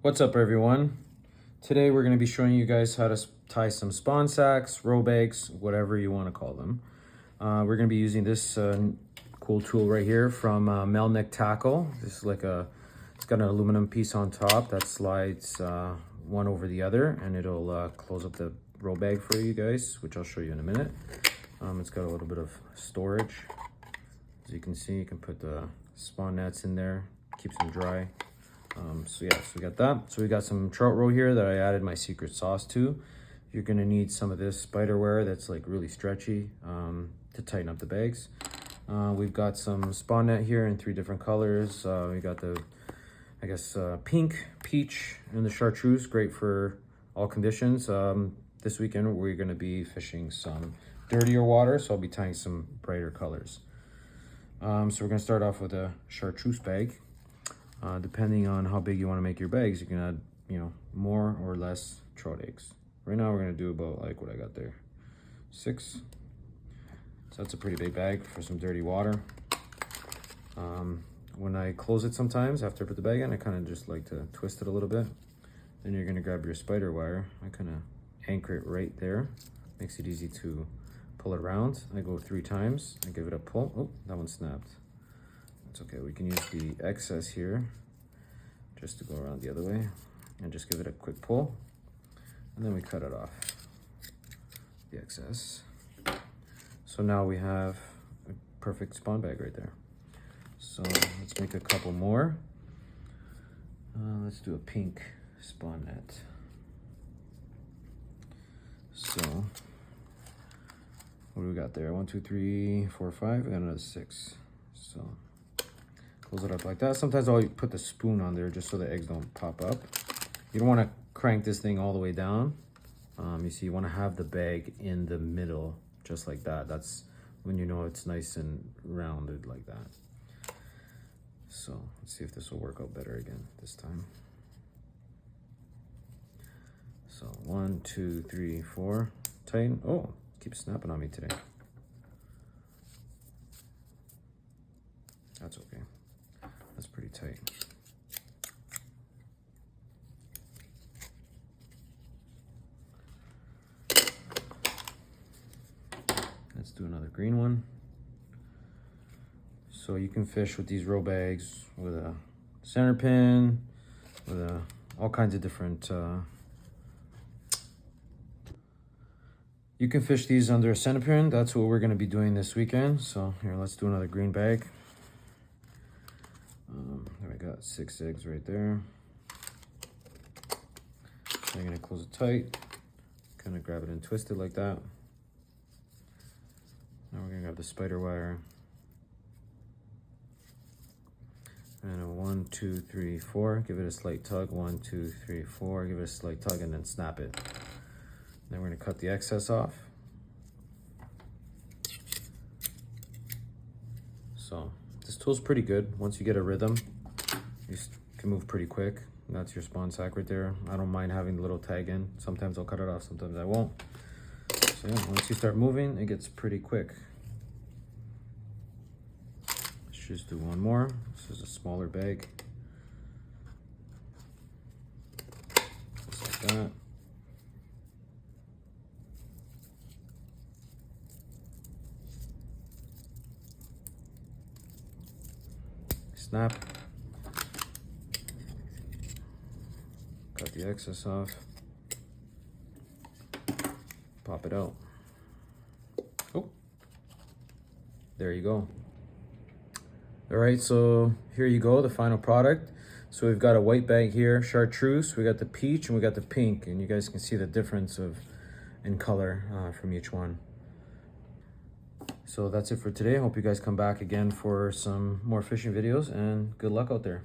What's up, everyone? Today we're going to be showing you guys how to tie some spawn sacks, row bags, whatever you want to call them. We're going to be using this cool tool right here from Melnick Tackle. This is like it's got an aluminum piece on top that slides one over the other, and it'll close up the row bag for you guys, which I'll show you in a minute. It's got a little bit of storage. As you can see, you can put the spawn nets in there, keeps them dry. So we got that. So we got some trout roe here that I added my secret sauce to. You're gonna need some of this spider wire that's like really stretchy to tighten up the bags. We've got some spawn net here in 3 different colors. We got the, pink, peach, and the chartreuse, great for all conditions. This weekend we're gonna be fishing some dirtier water, so I'll be tying some brighter colors. So we're gonna start off with a chartreuse bag. Depending on how big you want to make your bags, you can add, more or less trout eggs. Right now we're going to do about like what I got there, 6. So that's a pretty big bag for some dirty water. When I close it sometimes, after I put the bag in, I kind of just like to twist it a little bit. Then you're going to grab your spider wire. I kind of anchor it right there. Makes it easy to pull it around. I go 3 times. I give it a pull. Oh, that one snapped. It's okay, we can use the excess here just to go around the other way and just give it a quick pull, and then we cut it off, the excess. So now we have a perfect spawn bag right there. So let's make a couple more. Let's do a pink spawn net. So what do we got there? 1, 2, 3, 4, 5. We got another 6. So close it up like that. Sometimes I'll put the spoon on there just so the eggs don't pop up. You don't want to crank this thing all the way down. You see, you want to have the bag in the middle, just like that. That's when you know it's nice and rounded like that. So let's see if this will work out better again this time. So 1, 2, 3, 4. Tighten. Oh, keeps snapping on me today. That's okay. That's pretty tight. Let's do another green one. So you can fish with these row bags with a center pin, with all kinds of different. You can fish these under a center pin. That's what we're going to be doing this weekend. So here, let's do another green bag. There we got 6 eggs right there. I'm gonna close it tight, kind of grab it and twist it like that. Now we're gonna grab the spider wire. And a 1, 2, 3, 4. Give it a slight tug. 1, 2, 3, 4. Give it a slight tug and then snap it. Then we're gonna cut the excess off. So this tool's pretty good. Once you get a rhythm, you can move pretty quick. And that's your spawn sack right there. I don't mind having the little tag in. Sometimes I'll cut it off, sometimes I won't. So yeah, once you start moving, it gets pretty quick. Let's just do one more. This is a smaller bag. Just like that. Snap. Cut the excess off. Pop it out. Oh, there you go. All right, so here you go, the final product. So we've got a white bag here, chartreuse, we got the peach, and we got the pink, and you guys can see the difference in color from each one. So that's it for today. I hope you guys come back again for some more fishing videos, and good luck out there.